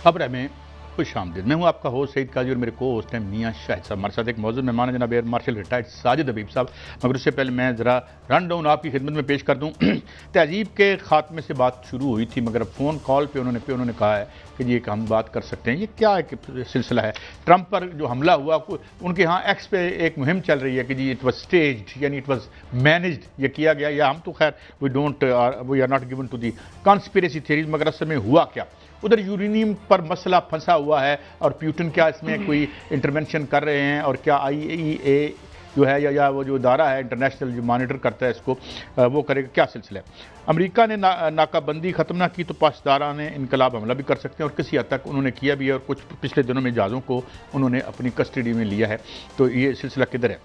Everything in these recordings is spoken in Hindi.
खबर है में खुश आमदीद। मैं हूँ आपका होस्ट सईद काजी और मेरे को होस्ट हैं मियाँ शाहिद साहब। हमारे साथ एक मौजूद मेहमान है जनाब air marshal retired Sajid Habib साहब। मगर उससे पहले मैं ज़रा रन डाउन आपकी खिदमत में पेश कर दूँ। तहजीब के खात्मे से बात शुरू हुई थी मगर फ़ोन कॉल पे उन्होंने कहा है कि जी एक हम बात कर सकते हैं। ये क्या एक सिलसिला है? ट्रंप पर जो हमला हुआ उनके यहाँ एक्स पे एक मुहिम चल रही है कि जी इट वॉज स्टेज्ड, यानी इट वॉज मैनेज्ड, ये किया गया। या हम तो खैर we are not given to the conspiracy theories, मगर असल में हुआ क्या? उधर यूरेनियम पर मसला फंसा हुआ है और प्यूटन क्या इसमें कोई इंटरवेंशन कर रहे हैं, और क्या IAEA जो है या वो जो इदारा है इंटरनेशनल जो मॉनिटर करता है इसको, वो करेगा? क्या सिलसिला है? अमेरिका ने नाकाबंदी ख़त्म ना की तो पासदारा ने इनकलाब हमला भी कर सकते हैं, और किसी हद तक उन्होंने किया भी है, और कुछ पिछले दिनों में जहाज़ों को उन्होंने अपनी कस्टडी में लिया है। तो ये सिलसिला किधर है?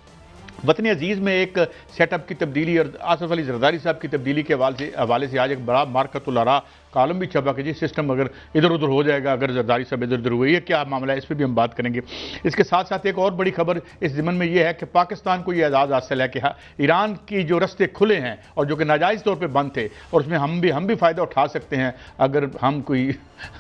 वतन अजीज़ में एक सेटअप की तब्दीली और आसफ अली जरदारी साहब की तब्दीली के हवाले से आज एक बड़ा मार्कतुल आरा कालम भी छपा कि जी सिस्टम अगर इधर उधर हो जाएगा अगर जरदारी साहब इधर उधर हुए, ये क्या मामला है? इस पर भी हम बात करेंगे। इसके साथ साथ एक और बड़ी खबर इस ज़िमन में ये है कि पाकिस्तान को ये एजाज़ हासिल है कि ईरान की जो रस्ते खुले हैं और जो कि नाजायज़ तौर पर बंद थे, और उसमें हम भी फ़ायदा उठा सकते हैं अगर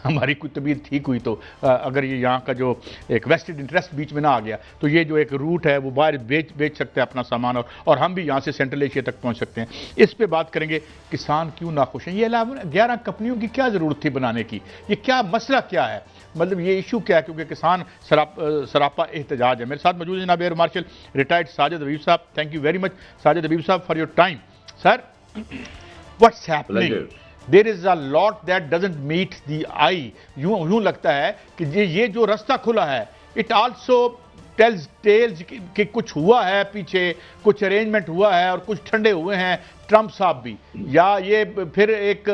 हमारी कोई तबीयत ठीक हुई। तो अगर ये यहाँ का जो एक वेस्टेड इंटरेस्ट बीच में ना आ गया तो ये जो एक रूट है वो बाहर बेच सकते हैं अपना सामान, और हम भी यहाँ से सेंट्रल एशिया तक पहुँच सकते हैं। इस पर बात करेंगे। किसान क्यों नाखुश हैं? ये 11 कंपनियों की क्या ज़रूरत थी बनाने की? ये क्या मसला क्या है? मतलब ये इशू क्या है? क्योंकि किसान सरापा एहतजाज है। मेरे साथ मौजूद जनाब air marshal retired Sajid Habib साहब। Thank you very much Sajid Habib साहब for your time. Sir, what's happening? There is a lot that doesn't meet the eye. यूं लगता है कि ये जो रास्ता खुला है, इट आल्सो टेल्स कि कुछ हुआ है पीछे, कुछ अरेंजमेंट हुआ है और कुछ ठंडे हुए हैं ट्रंप साहब भी, या ये फिर एक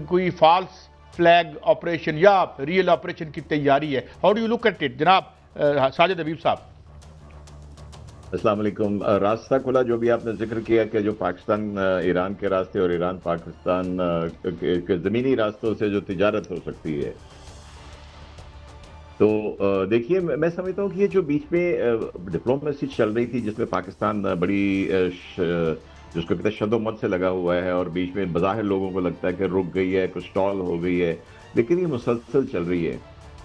कोई फॉल्स फ्लैग ऑपरेशन या रियल ऑपरेशन की तैयारी है? How do you look at it जनाब साजिद हबीब साहब? अस्सलाम वालेकुम। रास्ता खुला, जो भी आपने जिक्र किया कि जो पाकिस्तान ईरान के रास्ते और ईरान पाकिस्तान के ज़मीनी रास्तों से जो तिजारत हो सकती है, तो देखिए मैं समझता हूँ कि ये जो बीच में डिप्लोमेसी चल रही थी जिसमें पाकिस्तान बड़ी जिसको कहते हैं शदोमत से लगा हुआ है, और बीच में बज़ाहिर लोगों को लगता है कि रुक गई है, कुछ स्टॉल हो गई है, लेकिन ये मुसलसल चल रही है।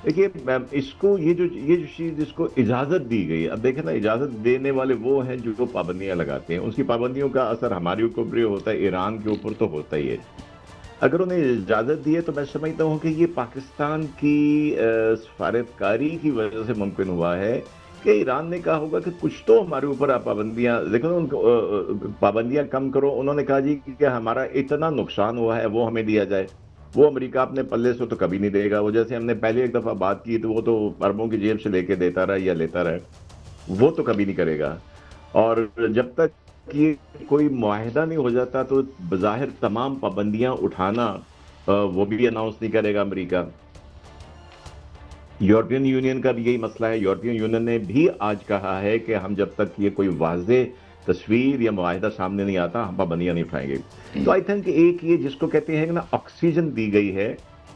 देखिए इसको ये जो चीज़ इसको इजाज़त दी गई है, अब देखें ना, इजाज़त देने वाले वो हैं जो पाबंदियां लगाते हैं, उसकी पाबंदियों का असर हमारे ऊपर भी होता है, ईरान के ऊपर तो होता ही है। अगर उन्हें इजाज़त दी है तो मैं समझता हूँ कि ये पाकिस्तान की सफारतकारी की वजह से मुमकिन हुआ है कि ईरान ने कहा होगा कि कुछ तो हमारे ऊपर आप पाबंदियां देखो, उनको पाबंदियां कम करो। उन्होंने कहा जी कि हमारा इतना नुकसान हुआ है वो हमें दिया जाए। वो अमेरिका अपने पल्ले से तो कभी नहीं देगा। वो जैसे हमने पहले एक दफ़ा बात की, तो वो तो अरबों की जेब से लेके देता रहा या लेता रहा, वो तो कभी नहीं करेगा। और जब तक ये कोई मुआहिदा नहीं हो जाता तो बज़ाहिर तमाम पाबंदियां उठाना वो भी अनाउंस नहीं करेगा अमेरिका। यूरोपियन यूनियन का भी यही मसला है। यूरोपियन यूनियन ने भी आज कहा है कि हम जब तक ये कोई वाज़े तस्वीर या मुआहिदा सामने नहीं आता हम पाबंदियां नहीं उठाएंगे। तो आई थिंक एक ये जिसको कहते हैं ना ऑक्सीजन दी गई है,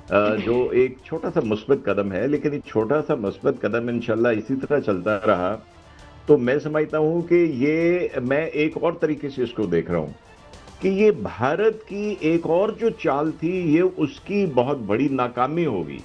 जो एक छोटा सा मुस्बत कदम है, लेकिन ये छोटा सा मुस्बत कदम इंशाल्लाह इसी तरह चलता रहा तो मैं समझता हूं कि ये, मैं एक और तरीके से इसको देख रहा हूं कि ये भारत की एक और जो चाल थी ये उसकी बहुत बड़ी नाकामी होगी।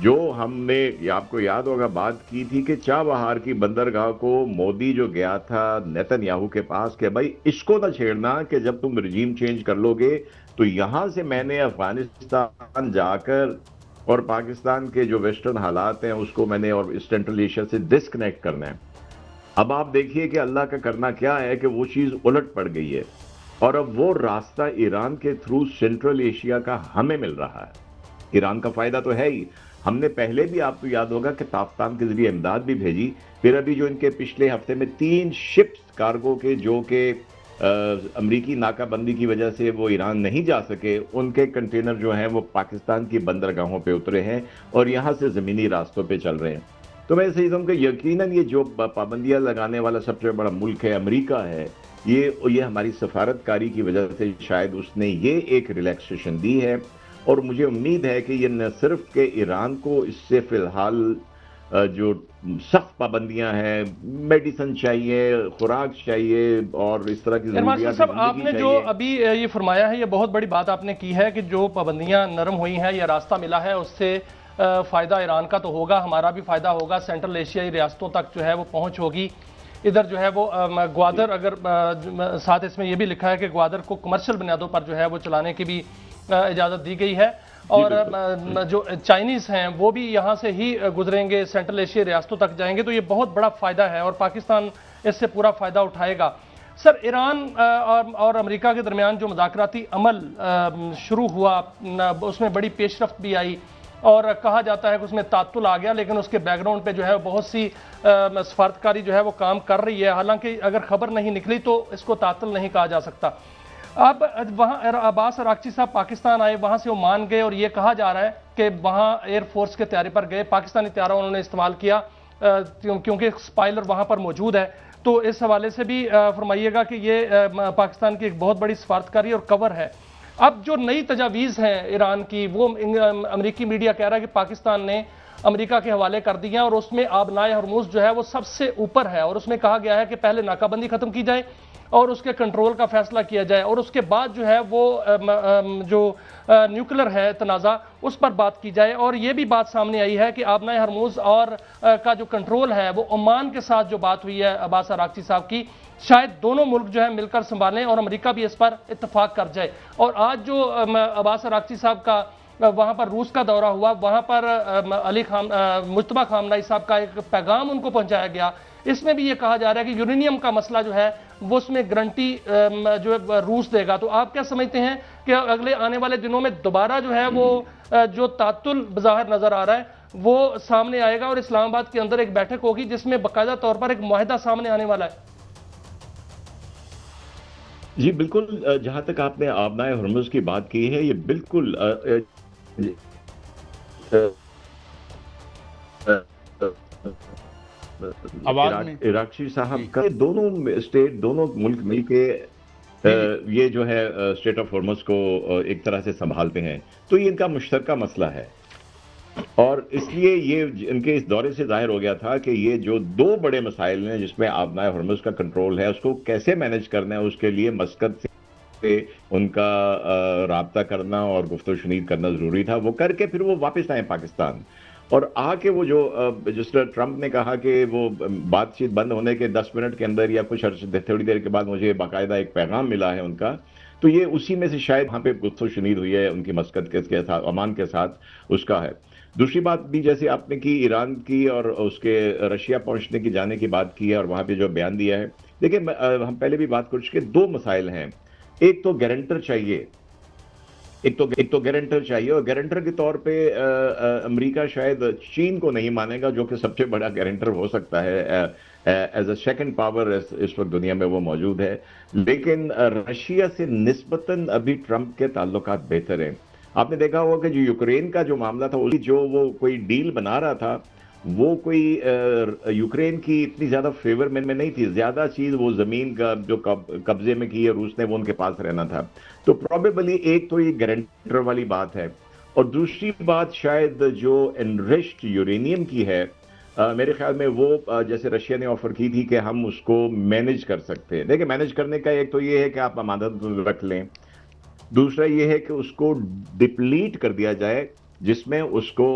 जो हमने, ये आपको याद होगा, बात की थी कि चाबहार की बंदरगाह को मोदी जो गया था नेतन्याहू के पास कि भाई इसको ना छेड़ना, कि जब तुम रिजीम चेंज कर लोगे तो यहां से मैंने अफगानिस्तान जाकर और पाकिस्तान के जो वेस्टर्न हालात हैं उसको मैंने और सेंट्रल एशिया से डिस्कनेक्ट करना है। अब आप देखिए कि अल्लाह का करना क्या है कि वो चीज़ उलट पड़ गई है, और अब वो रास्ता ईरान के थ्रू सेंट्रल एशिया का हमें मिल रहा है। ईरान का फ़ायदा तो है ही। हमने पहले भी, आपको याद होगा कि ताफ्तान के जरिए इमदाद भी भेजी। फिर अभी जो इनके पिछले हफ्ते में 3 शिप्स कार्गो के जो कि अमरीकी नाकाबंदी की वजह से वो ईरान नहीं जा सके, उनके कंटेनर जो हैं वो पाकिस्तान की बंदरगाहों पे उतरे हैं और यहाँ से ज़मीनी रास्तों पे चल रहे हैं। तो मैं सही हूँ कि यकीनन ये जो पाबंदियां लगाने वाला सबसे बड़ा मुल्क है अमेरिका है, ये हमारी सफारतकारी की वजह से शायद उसने ये एक रिलैक्सेशन दी है। और मुझे उम्मीद है कि ये न सिर्फ के ईरान को इससे फिलहाल जो सख्त पाबंदियां हैं, मेडिसिन चाहिए, खुराक चाहिए और इस तरह की मार्शल साहब, आपने जो अभी ये फरमाया है, ये बहुत बड़ी बात आपने की है कि जो पाबंदियां नरम हुई हैं या रास्ता मिला है उससे फ़ायदा ईरान का तो होगा, हमारा भी फ़ायदा होगा, सेंट्रल एशियाई रियासतों तक जो है वो पहुँच होगी। इधर जो है वो ग्वादर, अगर साथ इसमें यह भी लिखा है कि ग्वादर को कमर्शियल बुनियादों पर जो है वो चलाने की भी इजाज़त दी गई है, और जो चाइनीज़ हैं वो भी यहाँ से ही गुजरेंगे, सेंट्रल एशिया रियासतों तक जाएंगे। तो ये बहुत बड़ा फ़ायदा है और पाकिस्तान इससे पूरा फ़ायदा उठाएगा। सर, ईरान और अमेरिका के दरमियान जो मुज़ाकराती अमल शुरू हुआ, उसमें बड़ी पेशरफ्त भी आई और कहा जाता है कि उसमें तातुल आ गया, लेकिन उसके बैकग्राउंड पे जो है बहुत सी सफारतकारी जो है वो काम कर रही है। हालांकि अगर खबर नहीं निकली तो इसको तातुल नहीं कहा जा सकता। अब वहाँ अब्बास अराक्ची साहब पाकिस्तान आए, वहाँ से वो मान गए और ये कहा जा रहा है कि वहाँ एयरफोर्स के तैयारी पर गए, पाकिस्तानी तैयारा उन्होंने इस्तेमाल किया क्योंकि स्पाइलर वहाँ पर मौजूद है। तो इस हवाले से भी फरमाइएगा कि ये पाकिस्तान की एक बहुत बड़ी सफारतकारी और कवर है। अब जो नई तजावीज़ हैं ईरान की, वो अमेरिकी मीडिया कह रहा है कि पाकिस्तान ने अमेरिका के हवाले कर दिया और उसमें आबनाए हरमुज़ जो है वो सबसे ऊपर है, और उसमें कहा गया है कि पहले नाकाबंदी खत्म की जाए और उसके कंट्रोल का फैसला किया जाए, और उसके बाद जो है वो जो न्यूक्लियर है तनाज़ा उस पर बात की जाए। और ये भी बात सामने आई है कि आबनाए हरमुज़ और का जो कंट्रोल है वो ओमान के साथ जो बात हुई है अब्बास अराक्ची साहब की, शायद दोनों मुल्क जो है मिलकर संभालें और अमेरिका भी इस पर इत्तफाक कर जाए। और आज जो अब्बास अराक्ची साहब का वहाँ पर रूस का दौरा हुआ, वहाँ पर मुज्तबा खामनाई साहब का एक पैगाम उनको पहुँचाया गया। इसमें भी ये कहा जा रहा है कि यूरेनियम का मसला जो है वो उसमें गारंटी जो है रूस देगा। तो आप क्या समझते हैं कि अगले आने वाले दिनों में दोबारा जो है वो जो तातुल बज़ाहिर नजर आ रहा है वो सामने आएगा और इस्लामाबाद के अंदर एक बैठक होगी जिसमें बाकायदा तौर पर एक मुआहिदा सामने आने वाला है? जी बिल्कुल, जहां तक आपने आबनाए हरमुज़ की बात की है, ये बिल्कुल इराक़ी साहब का दोनों स्टेट, दोनों मुल्क मिलके ये जो है स्टेट ऑफ हॉर्मुज़ को एक तरह से संभालते हैं, तो ये इनका मुश्तरका मसला है। और इसलिए ये इनके इस दौरे से जाहिर हो गया था कि ये जो दो बड़े मसाइल हैं जिसमें आबनाए हॉर्मुज़ का कंट्रोल है, उसको कैसे मैनेज करना है, उसके लिए मस्कत से उनका राब्ता करना और गुफ्तगू शुनीद करना जरूरी था। वो करके फिर वो वापस आए पाकिस्तान, और आके वो जो जिस तरह ट्रंप ने कहा कि वो बातचीत बंद होने के 10 मिनट के अंदर या कुछ थोड़ी देर के बाद मुझे बाकायदा एक पैगाम मिला है उनका, तो ये उसी में से शायद वहाँ पे गुफ्तगू शुनीद हुई है उनकी मस्कत के साथ, ओमान के साथ, उसका है। दूसरी बात भी जैसे आपने की ईरान की और उसके रशिया पहुंचने की, जाने की बात की है और वहाँ पे जो बयान दिया है। देखिए, हम पहले भी बात कर चुके, दो मसाइल हैं। एक तो गारंटर चाहिए, एक तो गारंटर चाहिए, और गारंटर के तौर पे अमेरिका शायद चीन को नहीं मानेगा, जो कि सबसे बड़ा गारंटर हो सकता है एज अ सेकंड पावर इस वक्त दुनिया में वो मौजूद है। लेकिन रशिया से निस्बतन अभी ट्रंप के ताल्लुकात बेहतर हैं। आपने देखा होगा कि जो यूक्रेन का जो मामला था, जो वो कोई डील बना रहा था, वो कोई यूक्रेन की इतनी ज्यादा फेवर में नहीं थी। ज्यादा चीज वो जमीन का जो कब्जे में की है रूस ने, वो उनके पास रहना था। तो प्रोबेबली एक तो ये गारंटर वाली बात है, और दूसरी बात शायद जो एनरिच्ड यूरेनियम की है, मेरे ख्याल में वो जैसे रशिया ने ऑफर की थी कि हम उसको मैनेज कर सकते हैं। देखिए, मैनेज करने का एक तो ये है कि आप अमानत रख लें, दूसरा ये है कि उसको डिप्लीट कर दिया जाए, जिसमें उसको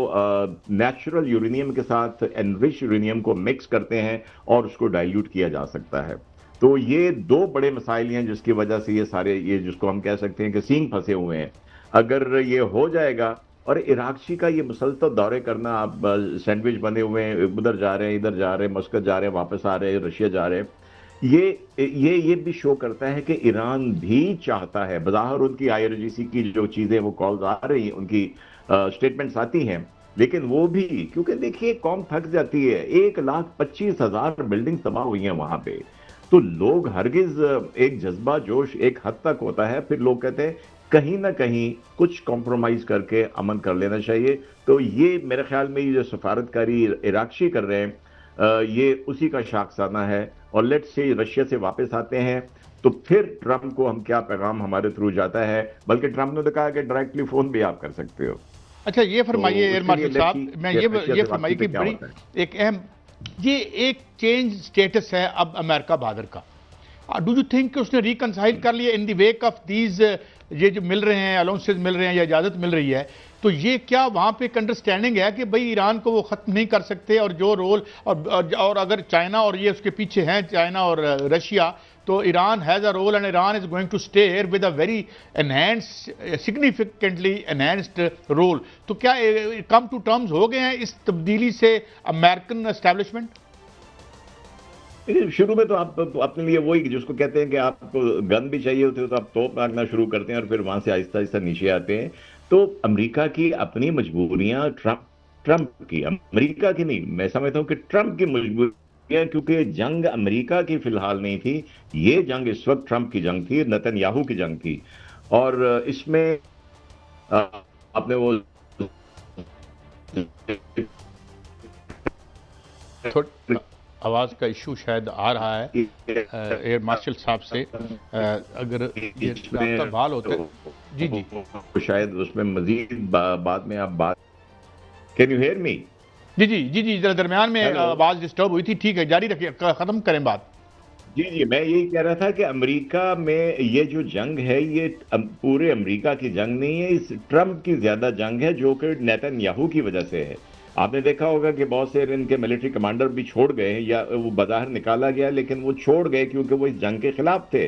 नेचुरल यूरेनियम के साथ एनरिच यूरेनियम को मिक्स करते हैं और उसको डाइल्यूट किया जा सकता है। तो ये दो बड़े मसाइल हैं जिसकी वजह से ये सारे, ये जिसको हम कह सकते हैं कि सींग फंसे हुए हैं। अगर ये हो जाएगा, और इराक़ी का ये मुसलसल दौरे करना, आप सैंडविच बने हुए हैं, उधर जा रहे हैं, इधर जा रहे हैं, मस्कत जा रहे हैं, वापस आ रहे हैं, रशिया जा रहे हैं, ये भी शो करता है कि ईरान भी चाहता है। बज़ाहिर उनकी IRGC की जो चीजें वो कॉल्स आ रही हैं, उनकी स्टेटमेंट्स आती हैं, लेकिन वो भी, क्योंकि देखिए कौम थक जाती है। 1,25,000 बिल्डिंग तबाह हुई हैं वहां पे, तो लोग हरगिज एक जज्बा जोश एक हद तक होता है, फिर लोग कहते हैं कहीं ना कहीं कुछ कॉम्प्रोमाइज करके अमन कर लेना चाहिए। तो ये मेरे ख्याल में ये जो सफारतकारी इराक़ी कर रहे हैं, ये उसी का शाखसाना है। और लेट्स से रशिया से वापस आते हैं तो फिर ट्रंप को हम क्या पैगाम हमारे थ्रू जाता है, बल्कि ट्रंप ने तो कहा कि डायरेक्टली फोन भी आप कर सकते हो। अच्छा, ये फरमाइए एयर मार्शल साहब, मैं ये फरमाइए कि बड़ी एक अहम, ये एक चेंज स्टेटस है अब अमेरिका बहादुर का। डू यू थिंक उसने रिकंसाइल कर लिया in the wake of these, ये जो मिल रहे हैं अलाउंसेस मिल रहे हैं या इजाजत मिल रही है तो ये क्या वहाँ पे एक अंडरस्टैंडिंग है कि भाई ईरान को वो ख़त्म नहीं कर सकते, और जो रोल और अगर चाइना और ये उसके पीछे हैं, चाइना और रशिया, तो Iran has a role and Iran is going to stay here with a very enhanced, significantly enhanced role. तो क्या कम टू टर्म्स हो गए हैं इस तब्दीली से अमेरिकन एस्टैब्लिशमेंट? देखिए, शुरू में तो आप अपने लिए वही जिसको कहते हैं कि आपको गन भी चाहिए होती है तो आप तोप मारना शुरू करते हैं और फिर वहां से आहिस्ता आहिस्ता नीचे आते हैं। तो अमेरिका की अपनी मजबूरियां, ट्रंप की, अमेरिका की नहीं, मैं समझता हूं कि ट्रंप की मजबूरियां, क्योंकि जंग अमेरिका की फिलहाल नहीं थी, ये जंग इस वक्त ट्रंप की जंग थी, नेतन्याहू की जंग थी। और इसमें आपने वो आवाज़ का इशू शायद आ रहा है एयर मार्शल साहब से, अगर ये आपका बहाल होता है। जी जी, शायद उसमें मजीद बाद में आप बात, कैन यू हेयर मी? जी जी जी जी, जरा दरमियान में आवाज़ डिस्टर्ब हुई थी, ठीक है, जारी रखिए, ख़त्म करें बात। जी जी, मैं यही कह रहा था कि अमेरिका में ये जो जंग है ये पूरे अमेरिका की जंग नहीं है, इस ट्रंप की ज्यादा जंग है जो कि नेतन्याहू की वजह से है। आपने देखा होगा कि बहुत से इनके मिलिट्री कमांडर भी छोड़ गए, या वो बाजार निकाला गया लेकिन वो छोड़ गए क्योंकि वो इस जंग के खिलाफ थे।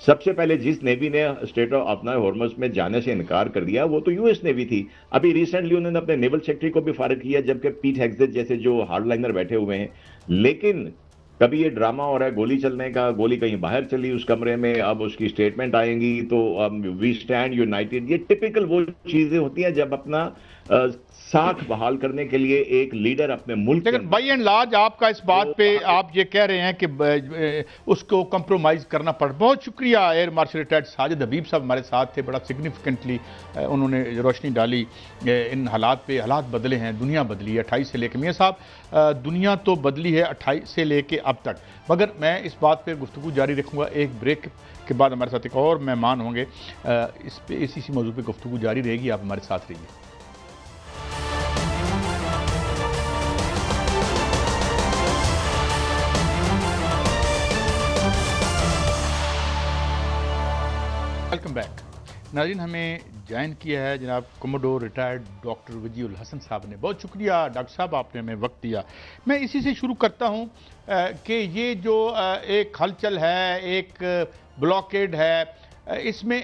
सबसे पहले जिस नेवी ने स्टेट ऑफ अपना हॉर्मस में जाने से इनकार कर दिया वो तो यूएस नेवी थी। अभी रिसेंटली उन्होंने अपने नेवल सेक्रेटरी को भी फारिग किया, जबकि पीट हेग्सेट जैसे जो हार्डलाइनर बैठे हुए हैं। लेकिन कभी ये ड्रामा हो रहा है गोली चलने का, गोली कहीं बाहर चली उस कमरे में, अब उसकी स्टेटमेंट आएंगी तो वी स्टैंड यूनाइटेड। ये टिपिकल वो चीजें होती हैं जब अपना साख बहाल करने के लिए एक लीडर अपने मुल्क, लेकिन बाई एंड लार्ज आपका इस बात पे आप ये कह रहे हैं कि उसको कंप्रोमाइज करना पड़। बहुत शुक्रिया air marshal retired Sajid Habib साहब हमारे साथ थे, बड़ा सिग्निफिकेंटली उन्होंने रोशनी डाली इन हालात पे। हालात बदले हैं, दुनिया बदली है 28 से लेकर, मियां साहब दुनिया तो बदली है 28 से लेके अब तक, मगर मैं इस बात पे गुफ्तगू जारी रखूँगा। एक ब्रेक के बाद हमारे साथ एक और मेहमान होंगे, इस पे इसी मौजू पर गुफ्तगू जारी रहेगी, आप हमारे साथ रहिए। वेलकम बैक नाज़रीन, हमें ज्वाइन किया है जनाब कमोडोर रिटायर्ड डॉक्टर वजीउल हसन साहब ने। बहुत शुक्रिया डॉक्टर साहब, आपने हमें वक्त दिया। मैं इसी से शुरू करता हूं कि ये जो एक हलचल है, एक ब्लॉकेड है, इसमें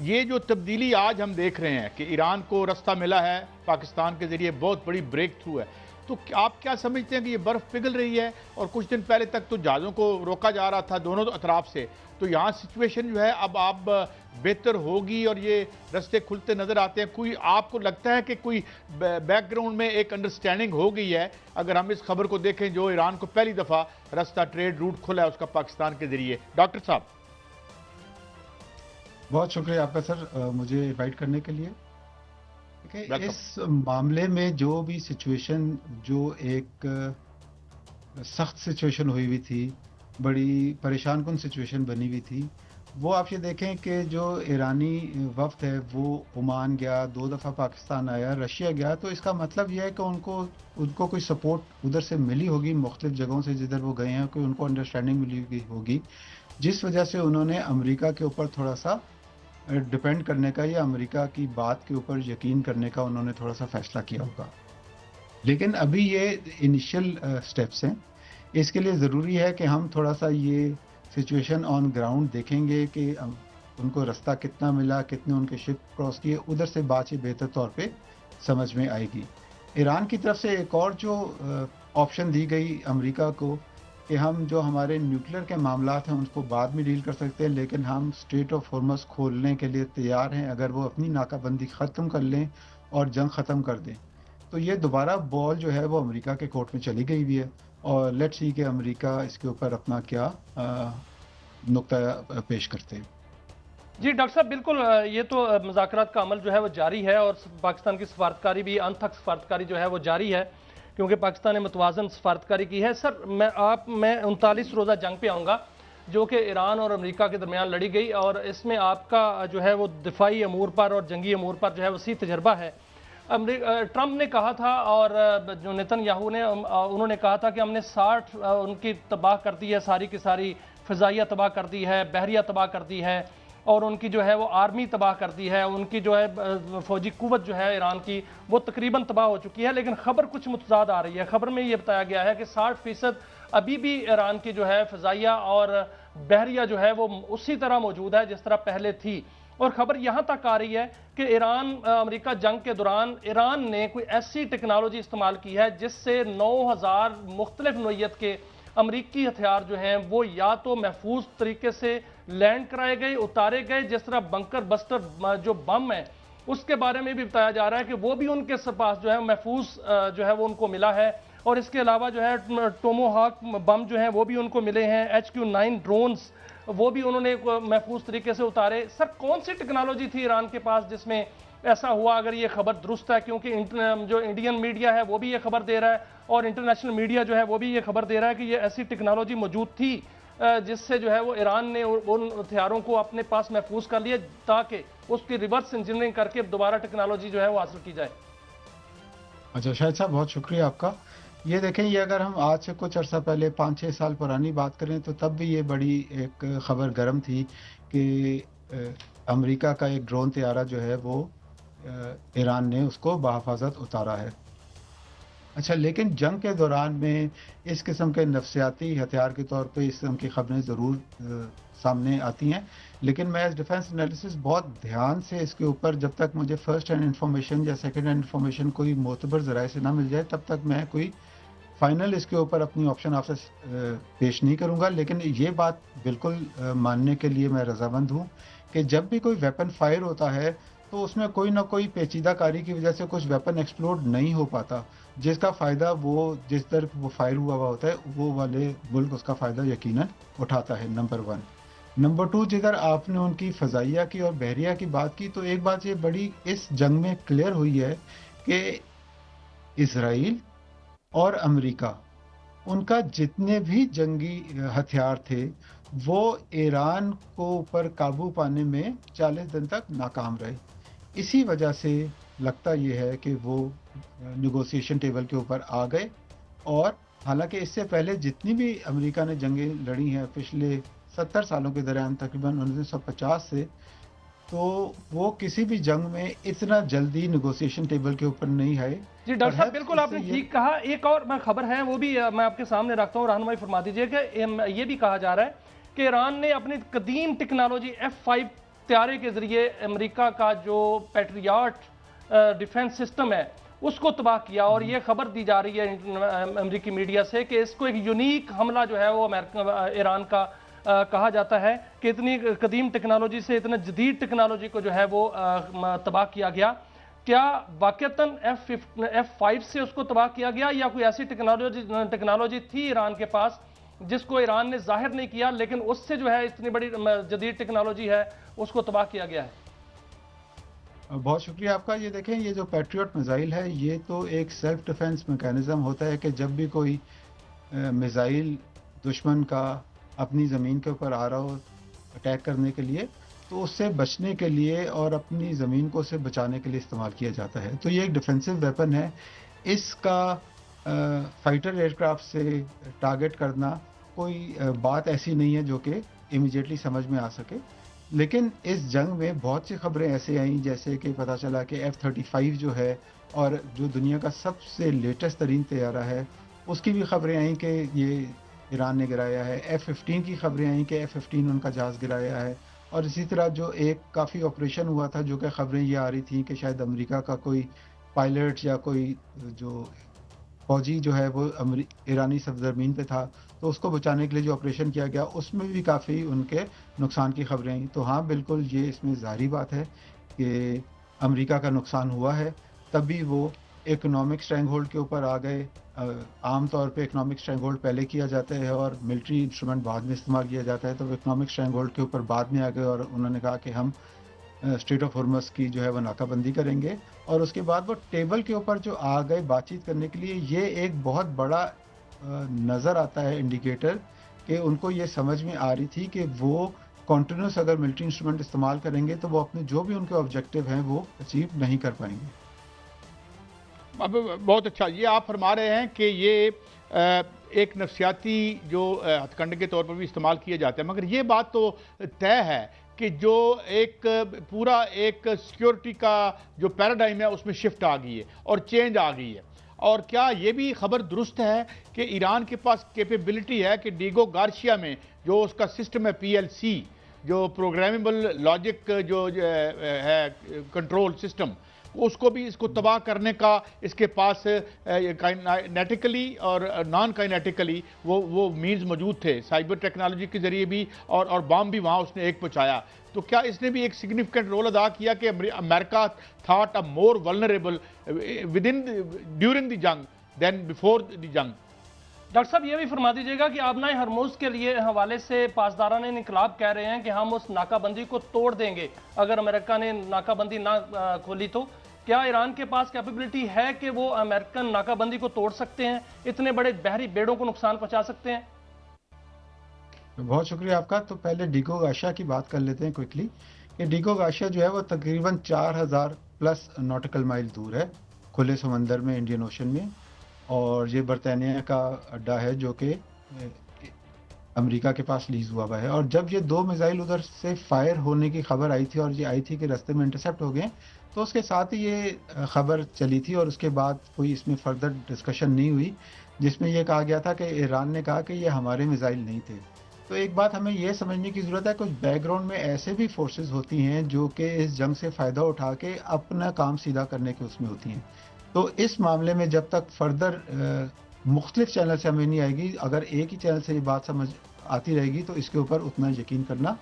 ये जो तब्दीली आज हम देख रहे हैं कि ईरान को रास्ता मिला है पाकिस्तान के ज़रिए, बहुत बड़ी ब्रेक थ्रू है। तो आप क्या समझते हैं कि ये बर्फ़ पिघल रही है? और कुछ दिन पहले तक तो जहाज़ों को रोका जा रहा था दोनों अतराफ से, तो यहाँ सिचुएशन जो है अब बेहतर होगी और ये रास्ते खुलते नज़र आते हैं। कोई आपको लगता है कि कोई बैकग्राउंड में एक अंडरस्टैंडिंग हो गई है? अगर हम इस खबर को देखें जो ईरान को पहली दफ़ा रास्ता ट्रेड रूट खुला है उसका पाकिस्तान के ज़रिए। डॉक्टर साहब, बहुत शुक्रिया आपका सर मुझे इनवाइट करने के लिए। इस मामले में जो भी सिचुएशन, जो एक सख्त सिचुएशन हुई हुई थी, बड़ी परेशान कुन सिचुएशन बनी हुई थी, वो आप ये देखें कि जो ईरानी वफ्द है वो ओमान गया, 2 दफ़ा पाकिस्तान आया, रशिया गया, तो इसका मतलब यह है कि उनको कोई सपोर्ट उधर से मिली होगी, मुख्तलिफ जगहों से जिधर वो गए हैं, कोई उनको अंडरस्टैंडिंग मिली होगी, जिस वजह से उन्होंने अमेरिका के ऊपर थोड़ा सा डिपेंड करने का या अमेरिका की बात के ऊपर यकीन करने का उन्होंने थोड़ा सा फैसला किया होगा। लेकिन अभी ये इनिशियल स्टेप्स हैं, इसके लिए ज़रूरी है कि हम थोड़ा सा ये सिचुएशन ऑन ग्राउंड देखेंगे कि उनको रास्ता कितना मिला, कितने उनके शिप क्रॉस किए, उधर से बातचीत बेहतर तौर पे समझ में आएगी। ईरान की तरफ से एक और जो ऑप्शन दी गई अमेरिका को कि हम जो हमारे न्यूक्लियर के मामलात हैं उनको बाद में डील कर सकते हैं, लेकिन हम स्ट्रेट ऑफ हॉर्मस खोलने के लिए तैयार हैं अगर वो अपनी नाकाबंदी ख़त्म कर लें और जंग ख़त्म कर दें। तो ये दोबारा बॉल जो है वो अमेरिका के कोर्ट में चली गई हुई है और लेट्स सी कि अमेरिका इसके ऊपर अपना क्या नुक्ता पेश करते हैं। जी डॉक्टर साहब, बिल्कुल ये तो मुज़ाकरात का अमल जो है वो जारी है और पाकिस्तान की सफारतकारी भी अनथक सफारतकारी जो है वो जारी है, क्योंकि पाकिस्तान ने मुतवाज़न सफारतकारी की है। सर मैं 39 रोज़ा जंग पे आऊँगा जो कि ईरान और अमेरिका के दरमियान लड़ी गई, और इसमें आपका जो है वो दिफाई अमूर पर और जंगी अमूर पर जो है वसी तजर्बा है। ट्रंप ने कहा था और जो नेतन्याहू ने उन्होंने कहा था कि हमने 60 उनकी तबाह कर दी है, सारी की सारी फ़िज़ाइया तबाह कर दी है, बहरिया तबाह कर दी है, और उनकी जो है वो आर्मी तबाह कर दी है, उनकी जो है फौजी कुव्वत जो है ईरान की वो तकरीबन तबाह हो चुकी है। लेकिन खबर कुछ मुतजाद आ रही है। खबर में ये बताया गया है कि 60% अभी भी ईरान की जो है फ़ज़ाइया और बहरिया जो है वो उसी तरह मौजूद है जिस तरह पहले थी। और खबर यहां तक आ रही है कि ईरान अमेरिका जंग के दौरान ईरान ने कोई ऐसी टेक्नोलॉजी इस्तेमाल की है जिससे 9000 मुख्तलिफ नोयत के अमरीकी हथियार जो हैं वो या तो महफूज तरीके से लैंड कराए गए, उतारे गए, जिस तरह बंकर बस्टर जो बम है उसके बारे में भी बताया जा रहा है कि वो भी उनके पास जो है महफूज जो है वो उनको मिला है। और इसके अलावा जो है टोमोहॉक बम जो हैं वो भी उनको मिले हैं, HQ-9 ड्रोन्स वो भी उन्होंने महफूज तरीके से उतारे। सर कौन सी टेक्नोलॉजी थी ईरान के पास जिसमें ऐसा हुआ, अगर ये खबर दुरुस्त है? क्योंकि जो इंडियन मीडिया है वो भी ये खबर दे रहा है और इंटरनेशनल मीडिया जो है वो भी ये खबर दे रहा है कि ये ऐसी टेक्नोलॉजी मौजूद थी जिससे जो है वो ईरान ने उन हथियारों को अपने पास महफूज कर लिया ताकि उसकी रिवर्स इंजीनियरिंग करके दोबारा टेक्नोलॉजी जो है वो हासिल की जाए। अच्छा शाहिद साहब, बहुत शुक्रिया आपका। ये देखें, ये अगर हम आज से कुछ अर्सा पहले 5-6 साल पुरानी बात करें तो तब भी ये बड़ी एक खबर गर्म थी कि अमेरिका का एक ड्रोन तैयारा जो है वो ईरान ने उसको बहिफाजत उतारा है। अच्छा, लेकिन जंग के दौरान में इस किस्म के नफसियाती हथियार के तौर पे इस किस्म की खबरें ज़रूर सामने आती हैं, लेकिन मैं एज डिफेंस एनालिसिस बहुत ध्यान से इसके ऊपर, जब तक मुझे फर्स्ट हैंड इन्फॉर्मेशन या सेकंड हैंड इन्फॉर्मेशन कोई मोतबर ज़राए से ना मिल जाए तब तक मैं कोई फाइनल इसके ऊपर अपनी ऑप्शन आपसे पेश नहीं करूंगा। लेकिन ये बात बिल्कुल मानने के लिए मैं रजामंद हूँ कि जब भी कोई वेपन फायर होता है तो उसमें कोई ना कोई पेचीदा कारी की वजह से कुछ वेपन एक्सप्लोड नहीं हो पाता, जिसका फ़ायदा वो जिस तरफ वो फायर हुआ होता है वो वाले मुल्क उसका फ़ायदा यकीनन उठाता है, नंबर 1। नंबर 2, जिधर आपने उनकी फ़ज़ाइया की और बहरिया की बात की तो एक बात ये बड़ी इस जंग में क्लियर हुई है कि इसराइल और अमेरिका, उनका जितने भी जंगी हथियार थे वो ईरान को ऊपर काबू पाने में 40 दिन तक नाकाम रहे। इसी वजह से लगता यह है कि वो नेगोशिएशन टेबल के ऊपर आ गए। और हालांकि इससे पहले जितनी भी अमेरिका ने जंगें लड़ी हैं पिछले 70 सालों के दौरान, तकरीबन 1950 से, तो वो किसी भी जंग में इतना जल्दी नेगोशिएशन टेबल के ऊपर नहीं आए। जी डॉक्टर साहब, बिल्कुल आपने ठीक कहा। एक और मैं खबर है वो भी मैं आपके सामने रखता हूँ, रहनुमाई फरमा दीजिए कि ये भी कहा जा रहा है कि ईरान ने अपनी कदीम टेक्नोलॉजी F-5 तैयारे के जरिए अमेरिका का जो पैट्रियट डिफेंस सिस्टम है उसको तबाह किया। और ये खबर दी जा रही है अमेरिकी मीडिया से कि इसको एक यूनिक हमला जो है वो ईरान का कहा जाता है कि इतनी कदीम टेक्नोलॉजी से इतने जदीद टेक्नोलॉजी को जो है वो तबाह किया गया। क्या वाकईतन F-5 से उसको तबाह किया गया या कोई ऐसी टेक्नोलॉजी थी ईरान के पास जिसको ईरान ने जाहिर नहीं किया, लेकिन उससे जो है इतनी बड़ी जदीद टेक्नोलॉजी है उसको तबाह किया गया है? बहुत शुक्रिया आपका। ये देखें, ये जो पैट्रियट मिसाइल है ये तो एक सेल्फ डिफेंस मैकेनिज्म होता है कि जब भी कोई मिसाइल दुश्मन का अपनी ज़मीन के ऊपर आ रहा हो अटैक करने के लिए, तो उससे बचने के लिए और अपनी ज़मीन को उससे बचाने के लिए इस्तेमाल किया जाता है। तो ये एक डिफेंसिव वेपन है। इसका फाइटर एयरक्राफ्ट से टारगेट करना कोई बात ऐसी नहीं है जो कि इमीडिएटली समझ में आ सके। लेकिन इस जंग में बहुत सी खबरें ऐसे आईं, जैसे कि पता चला कि F-35 जो है और जो दुनिया का सबसे लेटेस्ट तरीन तैयारा है उसकी भी खबरें आई कि ये ईरान ने गिराया है। F-15 की खबरें आई कि F-15 उनका जहाज़ गिराया है। और इसी तरह जो एक काफ़ी ऑपरेशन हुआ था जो कि खबरें ये आ रही थी कि शायद अमेरिका का कोई पायलट या कोई जो फौजी जो है वो ईरानी सरजमीन पे था, तो उसको बचाने के लिए जो ऑपरेशन किया गया उसमें भी काफ़ी उनके नुकसान की खबरें आई। तो हाँ, बिल्कुल ये इसमें ज़ाहिरी बात है कि अमेरिका का नुकसान हुआ है, तभी वो इकोनॉमिक स्ट्रेंग होल्ड के ऊपर आ गए। आम तौर पे इकोनॉमिक स्ट्रेंग होल्ड पहले किया जाता है और मिलिट्री इंस्ट्रूमेंट बाद में इस्तेमाल किया जाता है, तो इकोनॉमिक स्ट्रेंग होल्ड के ऊपर बाद में आ गए और उन्होंने कहा कि हम स्टेट ऑफ हॉर्मस की जो है वो नाकाबंदी करेंगे। और उसके बाद वो टेबल के ऊपर जो आ गए बातचीत करने के लिए, ये एक बहुत बड़ा नज़र आता है इंडिकेटर कि उनको ये समझ में आ रही थी कि वो कॉन्टिन्यूस अगर मिलिट्री इंस्ट्रूमेंट इस्तेमाल करेंगे तो वो अपने जो भी उनके ऑब्जेक्टिव हैं वो अचीव नहीं कर पाएंगे। अब बहुत अच्छा, ये आप फरमा रहे हैं कि ये एक नफसियाती जो हथकंडे के तौर पर भी इस्तेमाल किए जाते हैं, मगर ये बात तो तय है कि जो एक पूरा एक सिक्योरिटी का जो पैराडाइम है उसमें शिफ्ट आ गई है और चेंज आ गई है। और क्या ये भी खबर दुरुस्त है कि ईरान के पास कैपेबिलिटी है कि डीगो गार्शिया में जो उसका सिस्टम है PLC, जो प्रोग्रामेबल लॉजिक जो है कंट्रोल सिस्टम, उसको भी इसको तबाह करने का इसके पास काइनेटिकली और नॉन काइनेटिकली वो मीन्स मौजूद थे, साइबर टेक्नोलॉजी के जरिए भी, और बम भी वहाँ उसने एक पहुँचाया। तो क्या इसने भी एक सिग्निफिकेंट रोल अदा किया कि America thought a more vulnerable during the जंग देन बिफोर द जंग? डॉक्टर साहब ये भी फरमा दीजिएगा कि आबनाए हरमुज के लिए हवाले से पासदारान इनकलाब कह रहे हैं कि हम उस नाकाबंदी को तोड़ देंगे अगर अमेरिका ने नाकाबंदी ना खोली तो। क्या ईरान के पास कैपेबिलिटी है कि वो अमेरिकन नाकाबंदी को तोड़ सकते हैं, इतने बड़े बहरी बेड़ों को नुकसान पहुंचा सकते हैं? बहुत शुक्रिया आपका। तो पहले डीगो गाशिया की बात कर लेते हैं क्विकली कि डीगो गाशिया जो है वो तकरीबन 4000 प्लस नॉटिकल माइल दूर है खुले समंदर में, इंडियन ओशन में, और ये बरतानिया का अड्डा है जो कि अमेरिका के पास लीज हुआ है। और जब ये 2 मिसाइल उधर से फायर होने की खबर आई थी और ये आई थी कि रास्ते में इंटरसेप्ट हो गए, तो उसके साथ ही ये खबर चली थी और उसके बाद कोई इसमें फर्दर डिस्कशन नहीं हुई जिसमें यह कहा गया था कि ईरान ने कहा कि ये हमारे मिसाइल नहीं थे। तो एक बात हमें यह समझने की ज़रूरत है, कुछ बैकग्राउंड में ऐसे भी फोर्सेस होती हैं जो कि इस जंग से फ़ायदा उठा के अपना काम सीधा करने के उसमें होती हैं। तो इस मामले में जब तक फर्दर मुख्तलिफ चैनल से हमें नहीं आएगी, अगर एक ही चैनल से ये बात समझ आती रहेगी तो इसके ऊपर उतना यकीन करना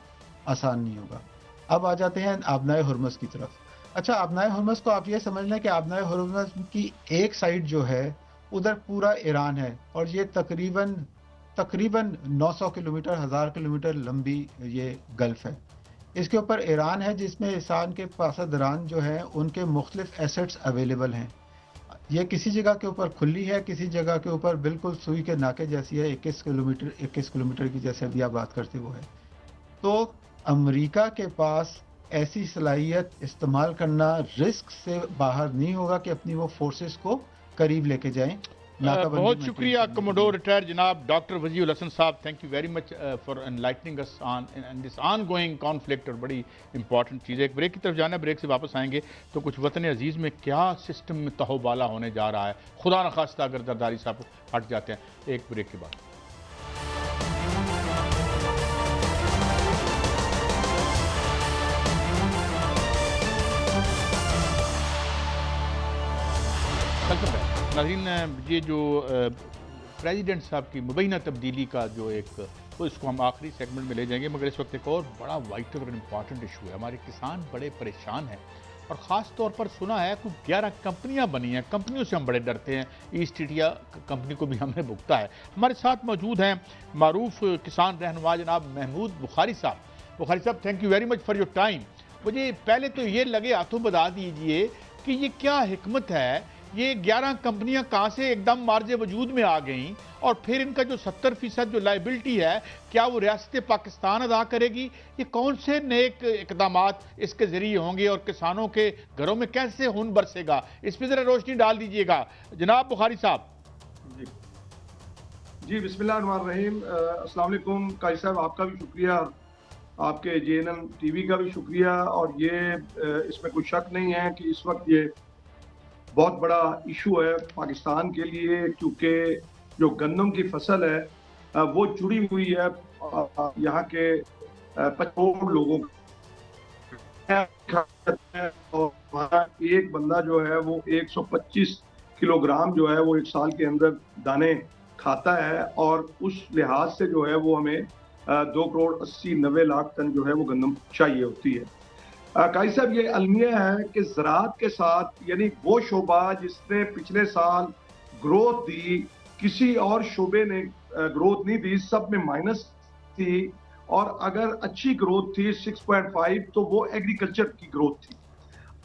आसान नहीं होगा। अब आ जाते हैं आबनाए हुर्मुज की तरफ। अच्छा, आबनाए हुर्मुज को आप ये समझ लें कि आबनाए हुर्मुज की एक साइड जो है उधर पूरा ईरान है और ये तकरीबन 900 किलोमीटर 1000 किलोमीटर लंबी ये गल्फ है। इसके ऊपर ईरान है जिसमें ईरान के पासदारान जो है उनके मुख्तलिफ एसेट्स अवेलेबल हैं। ये किसी जगह के ऊपर खुली है, किसी जगह के ऊपर बिल्कुल सुई के नाके जैसी है, 21 किलोमीटर की जैसे अभी आप बात करते वो है। तो अमेरिका के पास ऐसी सलाहियत इस्तेमाल करना रिस्क से बाहर नहीं होगा कि अपनी वो फोर्सेस को करीब लेके जाएं। बहुत शुक्रिया कमोडोर रिटायर्ड जनाब डॉक्टर वजीउल हसन साहब, thank you very much for enlightening us on this ongoing conflict. और बड़ी इंपॉर्टेंट चीज़ है। एक ब्रेक की तरफ जाना है, ब्रेक से वापस आएंगे तो कुछ वतन अजीज़ में क्या सिस्टम में तहोबाला होने जा रहा है, खुदा न खास्ता अगर जरदारी साहब हट जाते हैं। एक ब्रेक के बाद नाज़रीन, ये जो प्रेसिडेंट साहब की मुबैना तब्दीली का जो एक, तो इसको हम आखिरी सेगमेंट में ले जाएंगे, मगर इस वक्त एक और बड़ा वाइटल और इम्पॉर्टेंट इशू है। हमारे किसान बड़े परेशान हैं और ख़ास तौर पर सुना है कुछ 11 कंपनियां बनी हैं, कंपनियों से हम बड़े डरते हैं। ईस्ट इंडिया कंपनी को भी हमने भुगता है। हमारे साथ मौजूद हैं मारूफ किसान रहनुमा जनाब महमूद बुखारी साहब। बुखारी साहब, thank you very much for your time. मुझे पहले तो ये लगे हाथों बता दीजिए कि ये क्या हिकमत है, ये 11 कंपनियां कहां से एकदम मार्जे वजूद में आ गईं, और फिर इनका जो 70% जो लाइबिलिटी है क्या वो रियासत पाकिस्तान अदा करेगी? ये कौन से नेक इकदामात इसके जरिए होंगे और किसानों के घरों में कैसे खून बरसेगा? इस पर जरा रोशनी डाल दीजिएगा जनाब बुखारी साहब। जी बिस्मिल्लाहिर्रहमानिर्रहीम। अस्सलाम वालेकुम काजी साहब, आपका भी शुक्रिया, आपके JNN TV का भी शुक्रिया। और ये इसमें कोई शक नहीं है कि इस वक्त ये बहुत बड़ा इशू है पाकिस्तान के लिए, क्योंकि जो गंदम की फसल है वो जुड़ी हुई है यहाँ के 5 करोड़ लोगों और वहाँ एक बंदा जो है वो 125 किलोग्राम जो है वो एक साल के अंदर दाने खाता है, और उस लिहाज से जो है वो हमें 2 करोड़ 80-90 लाख टन जो है वो गंदम चाहिए होती है। काजी साहब, ये अलमिया है कि ज़राअत के साथ, यानी वो शोबा जिसने पिछले साल ग्रोथ दी, किसी और शोबे ने ग्रोथ नहीं दी, सब में माइनस थी, और अगर अच्छी ग्रोथ थी 6.5 तो वो एग्रीकल्चर की ग्रोथ थी।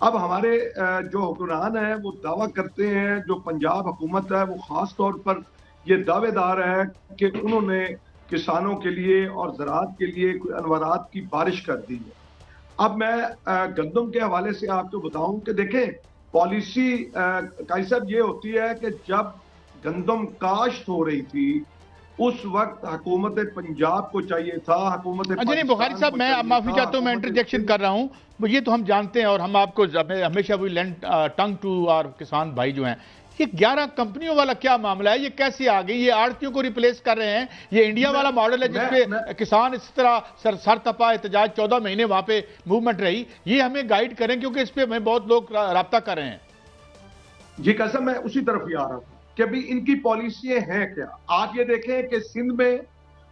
अब हमारे जो हुक्मरान हैं वो दावा करते हैं, जो पंजाब हुकूमत है वो ख़ास तौर पर ये दावेदार है कि उन्होंने किसानों के लिए और ज़राअत के लिए कोई अनवरात की बारिश कर दी है। अब मैं गंदम के हवाले से आपको बताऊं कि देखें, पॉलिसी काजी साहब ये होती है कि जब गंदम काश्त हो रही थी उस वक्त हुकूमत पंजाब को चाहिए था, हुकूमत अच्छा नहीं बुखारी साहब, मैं माफी चाहता हूँ, मैं इंटरजेक्शन कर रहा हूँ, ये तो हम जानते हैं और हम आपको हमेशा वही लैंड टंग टू और किसान भाई जो हैं, ये 11 कंपनियों वाला क्या मामला है, ये कैसे आ गई, ये आड़तियों को रिप्लेस कर रहे हैं, ये इंडिया वाला मॉडल है जिसपे किसान इस तरह सर तपा एहतजाज 14 महीने वहां पे मूवमेंट रही, ये हमें गाइड करें क्योंकि इस पे हमें बहुत लोग राब्ता कर रहे हैं। जी कसम, मैं उसी तरफ ही आ रहा हूं कि अभी इनकी पॉलिसियां हैं क्या। आप ये देखें कि सिंध में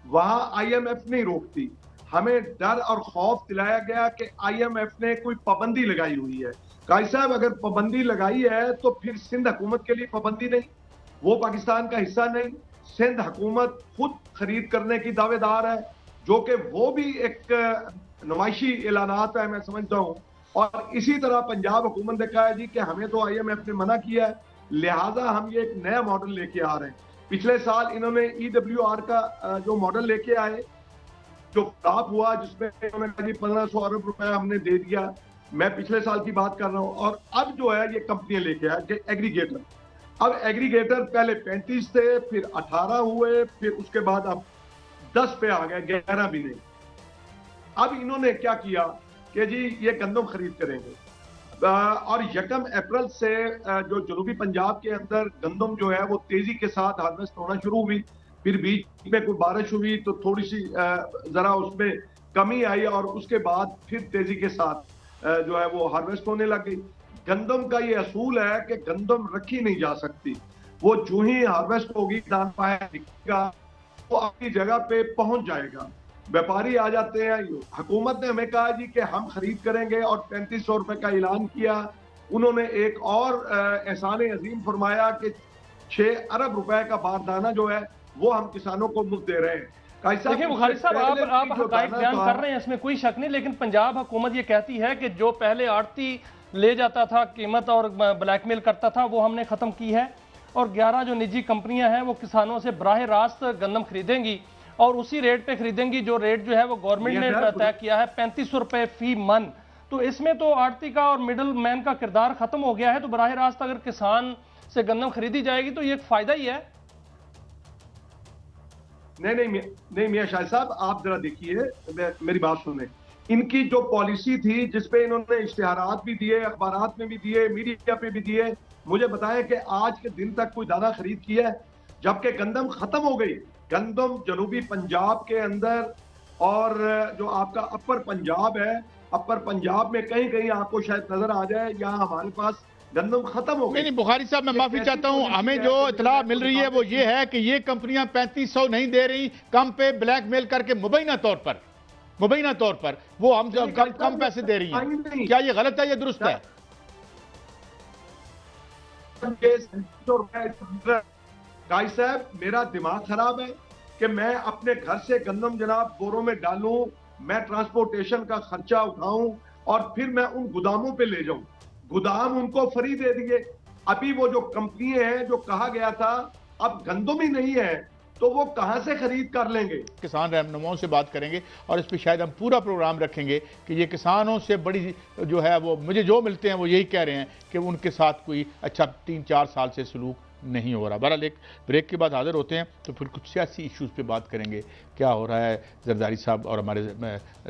वहां आईएमएफ नहीं रोकती, हमें डर और खौफ दिलाया गया कि आईएमएफ ने कोई पाबंदी लगाई हुई है। काजी साहब, अगर पाबंदी लगाई है तो फिर सिंध हुकूमत के लिए पाबंदी नहीं, वो पाकिस्तान का हिस्सा नहीं। सिंध हुकूमत खुद खरीद करने की दावेदार है, जो कि वो भी एक नुमाइशी ऐलानात है, मैं समझता हूं। और इसी तरह पंजाब हुकूमत ने कहा है जी कि हमें तो आईएमएफ ने मना किया है, लिहाजा हम ये एक नया मॉडल लेके आ रहे हैं। पिछले साल इन्होंने EWR का जो मॉडल लेके आए, जो फ्लॉप हुआ, जिसमें इन्होंने कहा जी 1500 अरब रुपए हमने दे दिया, मैं पिछले साल की बात कर रहा हूं। और अब जो है ये कंपनियां लेके आए कि एग्रीगेटर, अब एग्रीगेटर पहले 35 थे, फिर 18 हुए, फिर उसके बाद अब 10 पे आ गए, 11 भी नहीं। अब इन्होंने क्या किया कि जी ये गंदम खरीद करेंगे और 1 अप्रैल से जो जनूबी पंजाब के अंदर गंदम जो है वो तेजी के साथ हार्वेस्ट होना शुरू हुई। फिर बीच में कोई बारिश हुई तो थोड़ी सी जरा उसमें कमी आई और उसके बाद फिर तेजी के साथ जो है वो हार्वेस्ट होने लग गई। गंदम का ये असूल है कि गंदम रखी नहीं जा सकती, वो जो ही हार्वेस्ट होगी, दान पाया दिखेगा, वो अपनी जगह पे पहुंच जाएगा। व्यापारी आ जाते हैं। हुकूमत ने हमें कहा जी कि हम खरीद करेंगे और 3500 रुपए का ऐलान किया। उन्होंने एक और एहसान अजीम फरमाया कि 6 अरब रुपए का बारदाना जो है वो हम किसानों को मुफ्त दे रहे हैं। देखिए बुखारी साहब, आप हकायक बयान कर रहे हैं, इसमें कोई शक नहीं, लेकिन पंजाब हुकूमत ये कहती है कि जो पहले आड़ती ले जाता था कीमत और ब्लैकमेल करता था वो हमने खत्म की है, और 11 जो निजी कंपनियां हैं वो किसानों से बराह रास्त गंदम खरीदेंगी और उसी रेट पे खरीदेंगी जो रेट जो है वो गवर्नमेंट ने तय किया है, 3500 रुपए फी मन। तो इसमें तो आड़ती का और मिडल मैन का किरदार खत्म हो गया है। तो बराह रास्त अगर किसान से गंदम खरीदी जाएगी तो ये एक फायदा ही है। नहीं मियां शाह साहब, आप जरा देखिए, मेरी बात सुने। इनकी जो पॉलिसी थी जिसपे इन्होंने इश्तिहारात भी दिए, अखबारात में भी दिए, मीडिया पे भी दिए, मुझे बताएं कि आज के दिन तक कोई दाना खरीद किया है, जबकि गंदम खत्म हो गई। गंदम जनूबी पंजाब के अंदर और जो आपका अपर पंजाब है, अपर पंजाब में कहीं कहीं आपको शायद नजर आ जाए, यहाँ हमारे पास गंदम खत्म हो गई। नहीं बुखारी साहब, मैं माफी चाहता हूं, हमें जो इतला मिल रही है वो ये है कि ये कंपनियां 3500 नहीं दे रही, कम पे ब्लैकमेल करके मुबैना तौर पर वो हम कम पैसे दे रही हैं। क्या ये गलत है या दुरुस्त है? गाई साहब, मेरा दिमाग खराब है कि मैं अपने घर से गंदम जनाब बोरों में डालूं, मैं ट्रांसपोर्टेशन का खर्चा उठाऊं और फिर मैं उन गोदामों पे ले जाऊं। गोदाम उनको फ्री दे दिए। अभी वो जो कंपनी है, जो कहा गया था अब गंदम ही नहीं है, तो वो कहां से खरीद कर लेंगे? किसान रहनुमाओं से बात करेंगे और इस पर शायद हम पूरा प्रोग्राम रखेंगे कि ये किसानों से बड़ी जो है वो मुझे जो मिलते हैं वो यही कह रहे हैं कि उनके साथ कोई अच्छा 3-4 साल से सलूक नहीं हो रहा। बहरहाल एक ब्रेक के बाद हाजिर होते हैं तो फिर कुछ सियासी इश्यूज़ पे बात करेंगे, क्या हो रहा है जरदारी साहब और हमारे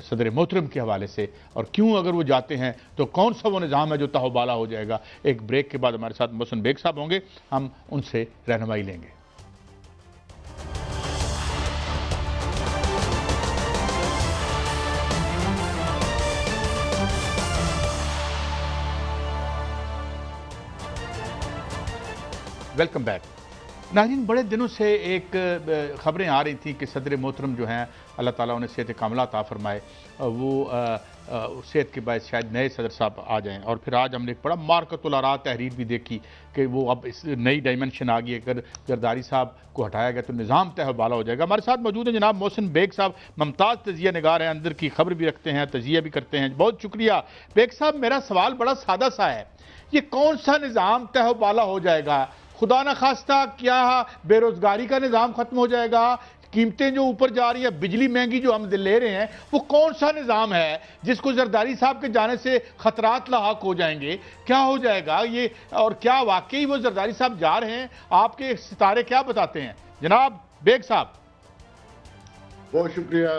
सदर मोहतरम के हवाले से, और क्यों अगर वो जाते हैं तो कौन सा वो निज़ाम है जो तहबाला हो जाएगा। एक ब्रेक के बाद हमारे साथ मोहसिन बेग साहब होंगे, हम उनसे रहनुमाई लेंगे। वेलकम बैक नाज़रीन। बड़े दिनों से एक ख़बरें आ रही थी कि सदर मोहतरम जो हैं अल्लाह ताला उन्हें सेहत कामला अता फरमाए, वो सेहत के बाद शायद नए सदर साहब आ जाएं। और फिर आज हमने एक बड़ा मारकतुल आरा तहरीर भी देखी कि वो अब इस नई डायमेंशन आ गई, अगर जरदारी साहब को हटाया गया तो निज़ाम तहबाला हो जाएगा। हमारे साथ मौजूद हैं जनाब मोहसिन बेग साहब, मुमताज़ तजिया निगार हैं, अंदर की खबर भी रखते हैं, तजिया भी करते हैं। बहुत शुक्रिया बेग साहब। मेरा सवाल बड़ा सादा सा है, ये कौन सा निज़ाम तहबाला हो जाएगा? खुदा न खास्ता क्या बेरोजगारी का निज़ाम खत्म हो जाएगा? कीमतें जो ऊपर जा रही है, बिजली महंगी जो हम ले रहे हैं, वो कौन सा निज़ाम है जिसको जरदारी साहब के जाने से खतरात लाहक हो जाएंगे? क्या हो जाएगा ये, और क्या वाकई वो जरदारी साहब जा रहे हैं? आपके सितारे क्या बताते हैं जनाब बेग साहब? बहुत शुक्रिया।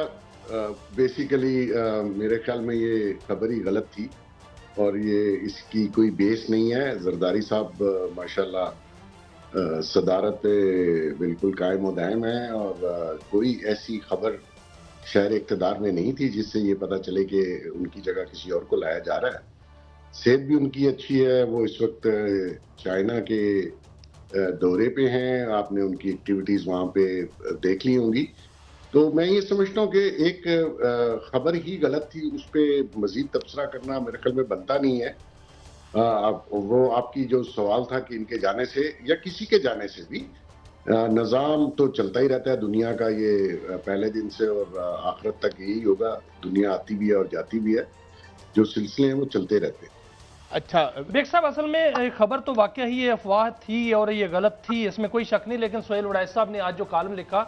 बेसिकली मेरे ख्याल में ये खबर ही गलत थी और ये इसकी कोई बेस नहीं है। जरदारी साहब माशाल्लाह सदारत पे बिल्कुल कायम व दायम है और कोई ऐसी खबर शहर इक़्तिदार में नहीं थी जिससे ये पता चले कि उनकी जगह किसी और को लाया जा रहा है। सेहत भी उनकी अच्छी है, वो इस वक्त चाइना के दौरे पे हैं, आपने उनकी एक्टिविटीज़ वहाँ पे देख ली होंगी। तो मैं ये समझता हूँ कि एक खबर ही गलत थी, उस पर मज़ीद तबसरा करना मेरे ख्याल में बनता नहीं है। वो आपकी जो सवाल था कि इनके जाने से या किसी के जाने से भी निज़ाम तो चलता ही रहता है दुनिया का, ये पहले दिन से और आखिरत तक यही होगा। दुनिया आती भी है और जाती भी है, जो सिलसिले हैं वो चलते रहते हैं। अच्छा बेग साहब, असल में खबर तो वाकई ही ये अफवाह थी और ये गलत थी, इसमें कोई शक नहीं। लेकिन सोहेल उड़ैस साहब ने आज जो कॉलम लिखा,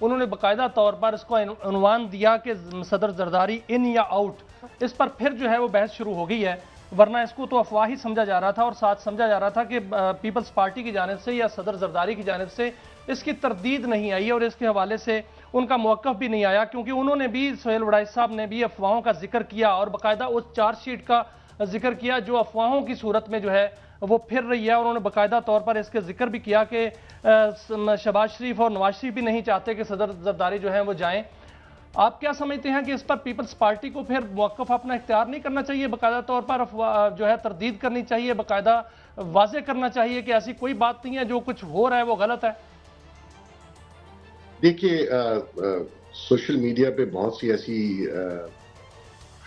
उन्होंने बाकायदा तौर पर इसको उन्वान दिया कि सदर जरदारी इन या आउट। इस पर फिर जो है वो बहस शुरू हो गई है, वरना इसको तो अफवाह ही समझा जा रहा था और साथ समझा जा रहा था कि पीपल्स पार्टी की जानिब से या सदर जरदारी की जानिब से इसकी तरदीद नहीं आई और इसके हवाले से उनका मौक़िफ़ भी नहीं आया, क्योंकि उन्होंने भी, सोहेल उड़ैस साहब ने भी अफवाहों का जिक्र किया और बाकायदा उस चार्जशीट का जिक्र किया जो अफवाहों की सूरत में जो है वो फिर रही है। और उन्होंने बाकायदा तौर पर इसके जिक्र भी किया कि शहबाज शरीफ और नवाज शरीफ भी नहीं चाहते कि सदर जरदारी जो है वो जाएं। आप क्या समझते हैं कि इस पर पीपल्स पार्टी को फिर मौक़िफ़ अपना इख्तियार नहीं करना चाहिए, बाकायदा तौर पर जो है तरदीद करनी चाहिए, बाकायदा वाज़े करना चाहिए कि ऐसी कोई बात नहीं है, जो कुछ हो रहा है वो गलत है? देखिए, सोशल मीडिया पे बहुत सी ऐसी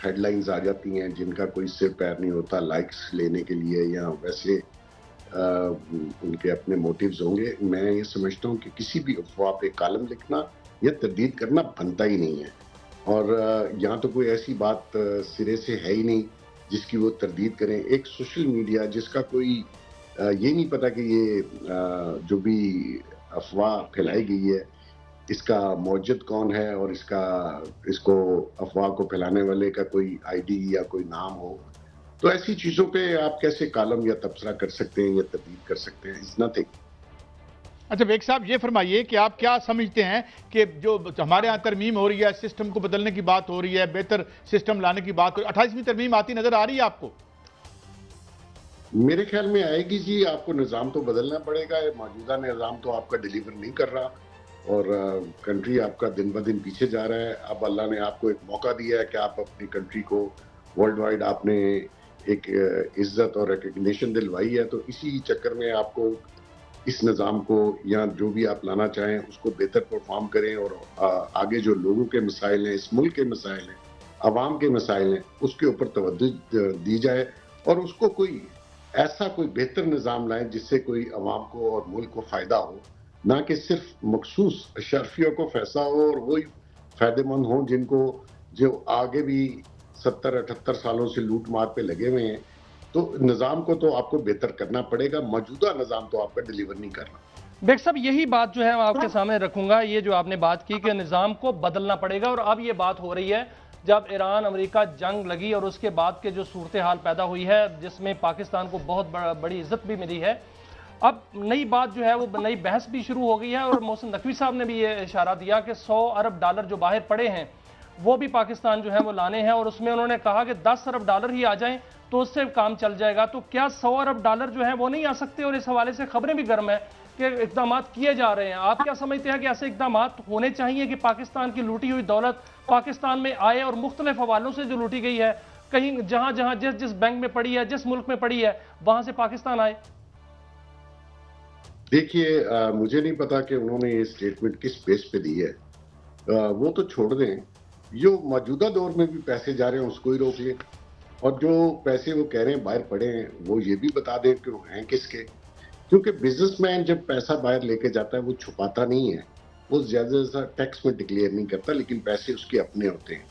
हेडलाइंस आ जाती हैं जिनका कोई सिर पैर नहीं होता, लाइक्स लेने के लिए या वैसे उनके अपने मोटिव्स होंगे। मैं ये समझता हूँ कि किसी भी अफवाह पे कॉलम लिखना या तरदीद करना बनता ही नहीं है और यहाँ तो कोई ऐसी बात सिरे से है ही नहीं जिसकी वो तरदीद करें। एक सोशल मीडिया जिसका कोई ये नहीं पता कि ये जो भी अफवाह फैलाई गई है इसका मौजूद कौन है और इसको अफवाह को फैलाने वाले का कोई आईडी या कोई नाम हो, तो ऐसी चीजों पे आप कैसे कॉलम या तबसरा कर सकते हैं या तरदीद कर सकते हैं? It's nothing. अच्छा बेग साहब, ये फरमाइए कि आप क्या समझते हैं कि जो हमारे यहाँ तरमीम हो रही है, सिस्टम को बदलने की बात हो रही है, बेहतर सिस्टम लाने की बात हो रही है, 28वीं तरमीम आती नजर आ रही है आपको? मेरे ख्याल में आएगी जी। आपको निज़ाम तो बदलना पड़ेगा, मौजूदा निज़ाम तो आपका डिलीवर नहीं कर रहा और कंट्री आपका दिन ब दिन पीछे जा रहा है। अब अल्लाह ने आपको एक मौका दिया है कि आप अपनी कंट्री को वर्ल्ड वाइड आपने एक इज्जत और रिकग्निशन दिलवाई है, तो इसी चक्कर में आपको इस निज़ाम को या जो भी आप लाना चाहें उसको बेहतर परफॉर्म करें और आगे जो लोगों के मसाइल हैं, इस मुल्क के मसाइल हैं, आवाम के मसाइल हैं, उसके ऊपर तवज्जो दी जाए और उसको कोई ऐसा कोई बेहतर निज़ाम लाएं जिससे कोई आवाम को और मुल्क को फ़ायदा हो, ना कि सिर्फ मखसूस अशरफियों को फैसला हो और वही फ़ायदेमंद हो जिनको जो आगे भी 70-78 सालों से लूट मार पे लगे हुए हैं। तो निज़ाम को तो आपको बेहतर करना पड़ेगा, मौजूदा निज़ाम तो आपका डिलीवर नहीं करना। बेग साहब, यही बात जो है मैं आपके सामने रखूंगा, ये जो आपने बात की कि निज़ाम को बदलना पड़ेगा, और अब ये बात हो रही है जब ईरान अमेरिका जंग लगी और उसके बाद के जो सूरत हाल पैदा हुई है जिसमें पाकिस्तान को बहुत बड़ी इज्जत भी मिली है, अब नई बात जो है वो नई बहस भी शुरू हो गई है। और मोहसिन नकवी साहब ने भी ये इशारा दिया कि 100 अरब डॉलर जो बाहर पड़े हैं वो भी पाकिस्तान जो है वो लाने हैं, और उसमें उन्होंने कहा कि 10 अरब डॉलर ही आ जाएं तो उससे काम चल जाएगा। तो क्या 100 अरब डॉलर जो है वो नहीं आ सकते? और इस हवाले से खबरें भी गर्म है कि इकदाम किए जा रहे हैं। आप क्या समझते हैं कि ऐसे इकदाम होने चाहिए कि पाकिस्तान की लूटी हुई दौलत पाकिस्तान में आए और मुख्तलिफ हवालों से जो लूटी गई है, कहीं जहां जहां जिस जिस बैंक में पड़ी है, जिस मुल्क में पड़ी है, वहां से पाकिस्तान आए? देखिए, मुझे नहीं पता कि उन्होंने ये स्टेटमेंट किस बेस पे दी है। वो तो छोड़ दें, जो मौजूदा दौर में भी पैसे जा रहे हैं उसको ही रोक लें, और जो पैसे वो कह रहे हैं बाहर पड़े हैं वो ये भी बता दें कि वो हैं किसके। क्योंकि बिजनेसमैन जब पैसा बाहर लेके जाता है वो छुपाता नहीं है, वो ज्यादा टैक्स में डिक्लेयर नहीं करता, लेकिन पैसे उसके अपने होते हैं।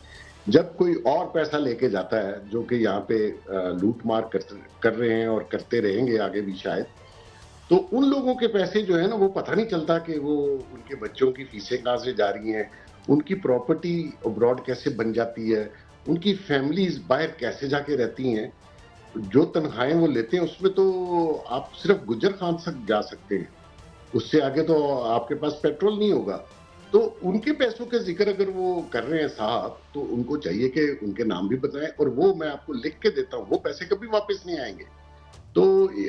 जब कोई और पैसा लेके जाता है जो कि यहाँ पे लूट मार कर रहे हैं और करते रहेंगे आगे भी शायद, तो उन लोगों के पैसे जो है ना वो पता नहीं चलता कि वो उनके बच्चों की फीसें कहाँ से जा रही हैं, उनकी प्रॉपर्टी अब्रॉड कैसे बन जाती है, उनकी फैमिलीज बाहर कैसे जाके रहती हैं। जो तनख्वाहें वो लेते हैं उसमें तो आप सिर्फ गुजर खान तक जा सकते हैं, उससे आगे तो आपके पास पेट्रोल नहीं होगा। तो उनके पैसों के जिक्र अगर वो कर रहे हैं साहब, तो उनको चाहिए कि उनके नाम भी बताएं, और वो मैं आपको लिख के देता हूं, वो पैसे कभी वापस नहीं आएंगे। तो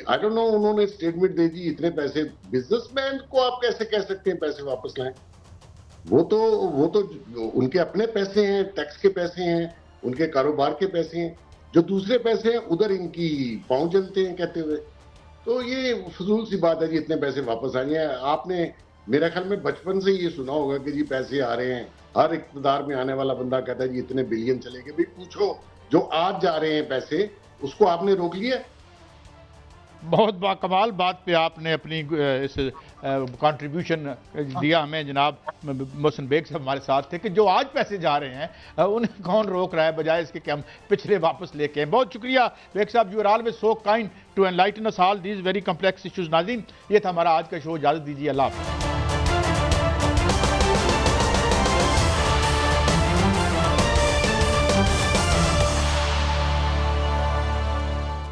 आई डोंट नो, उन्होंने स्टेटमेंट दे दी इतने पैसे, बिजनेसमैन को आप कैसे कह सकते हैं पैसे वापस लाएं? वो तो उनके अपने पैसे हैं, टैक्स के पैसे हैं, उनके कारोबार के पैसे हैं। जो दूसरे पैसे हैं उधर इनकी पांव जलते हैं कहते हुए। तो ये फजूल सी बात है जी, इतने पैसे वापस आएंगे। आपने मेरा ख्याल में बचपन से ये सुना होगा कि जी पैसे आ रहे हैं, हर इक़्तिदार में आने वाला बंदा कहता है जी इतने बिलियन चले गए। भाई पूछो, जो आज जा रहे हैं पैसे, उसको आपने रोक लिया? बहुत बाकमाल बात पे आपने अपनी इस कंट्रीब्यूशन दिया हमें जनाब मोहसिन बेग साहब हमारे साथ थे कि जो आज पैसे जा रहे हैं उन्हें कौन रोक रहा है, बजाय इसके कि हम पिछले वापस लेके आए। बहुत शुक्रिया बेग साहब, you are always so kind to enlighten us all these very complex issues. नाज़रीन, ये था हमारा आज का शो, इजाज़त दीजिए, अल्लाह हाफ़िज़।